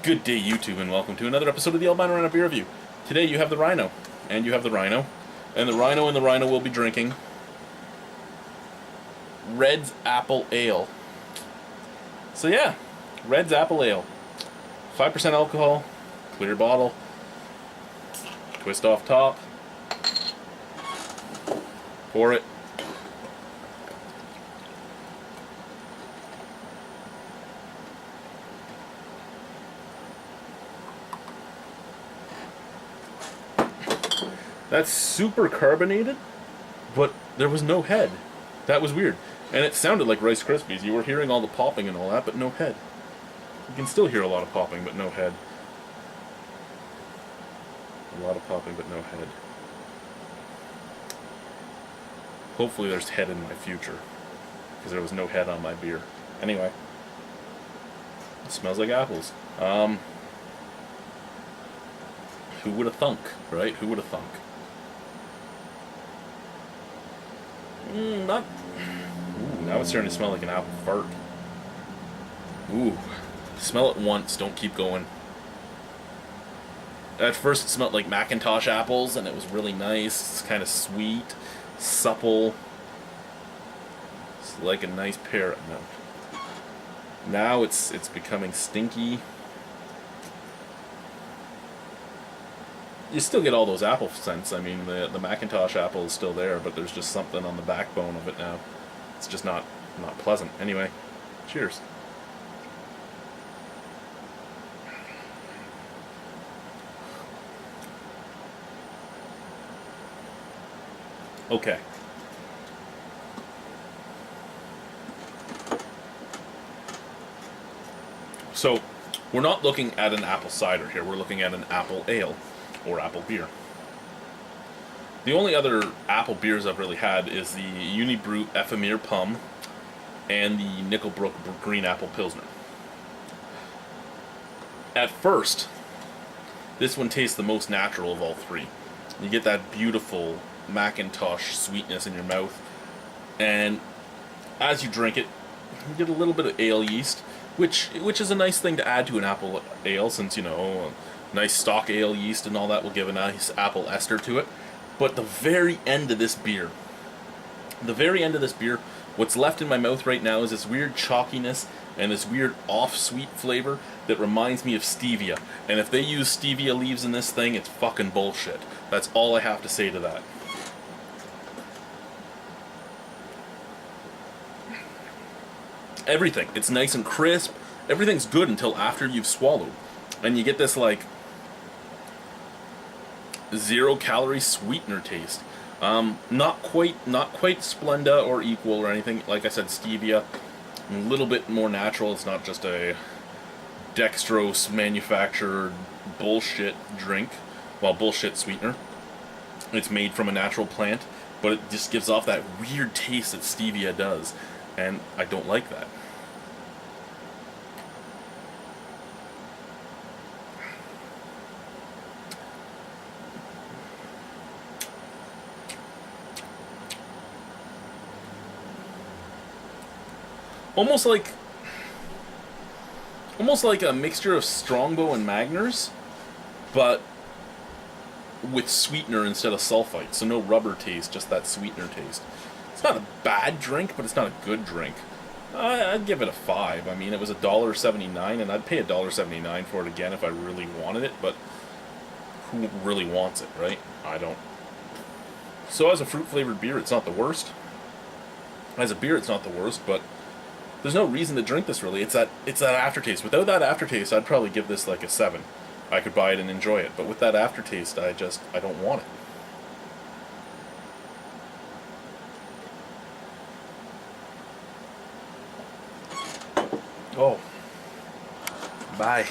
Good day, YouTube, and welcome to another episode of the Albino Rhino Beer Review. Today you have the Rhino, and you have the Rhino, and the Rhino will be drinking Red's Apple Ale. So yeah, Red's Apple Ale. 5% alcohol, clear bottle, twist off top, pour it. That's super carbonated, but there was no head. That was weird. And it sounded like Rice Krispies. You were hearing all the popping and all that, but no head. You can still hear a lot of popping, but no head. A lot of popping, but no head. Hopefully there's head in my future, because there was no head on my beer. Anyway. It smells like apples. Who would have thunk, right? Who would have thunk? Not. Ooh, now it's starting to smell like an apple fart. Ooh. Smell it once, don't keep going. At first it smelled like Macintosh apples, and it was really nice. It's kind of sweet, supple. It's like a nice pear. No. Now it's becoming stinky. You still get all those apple scents. I mean, the Macintosh apple is still there, but there's just something on the backbone of it now. It's just not pleasant. Anyway, cheers. Okay. So, we're not looking at an apple cider here. We're looking at an apple ale. Or apple beer. The only other apple beers I've really had is the Unibroue Ephemere Pum and the Nickelbrook Green Apple Pilsner. At first, this one tastes the most natural of all three. You get that beautiful Macintosh sweetness in your mouth, and as you drink it, you get a little bit of ale yeast, which is a nice thing to add to an apple ale, since, you know, nice stock ale yeast and all that will give a nice apple ester to it. But the very end of this beer, what's left in my mouth right now is this weird chalkiness and this weird off-sweet flavor that reminds me of stevia. And if they use stevia leaves in this thing, it's fucking bullshit. That's all I have to say to that. Everything. It's nice and crisp. Everything's good until after you've swallowed. And you get this, like, 0-calorie sweetener taste. Not quite Splenda or Equal or anything. Like I said, stevia, a little bit more natural. It's not just a dextrose manufactured bullshit drink. Well, bullshit sweetener. It's made from a natural plant, but it just gives off that weird taste that stevia does, and I don't like that. Almost like a mixture of Strongbow and Magners, but with sweetener instead of sulfite. So no rubber taste, just that sweetener taste. It's not a bad drink, but it's not a good drink. I'd give it a 5. I mean, it was $1.79, and I'd pay $1.79 for it again if I really wanted it, but who really wants it, right? I don't. So as a fruit-flavored beer, it's not the worst. As a beer, it's not the worst, but there's no reason to drink this, really. It's that aftertaste. Without that aftertaste, I'd probably give this like a 7. I could buy it and enjoy it. But with that aftertaste, I don't want it. Oh. Bye.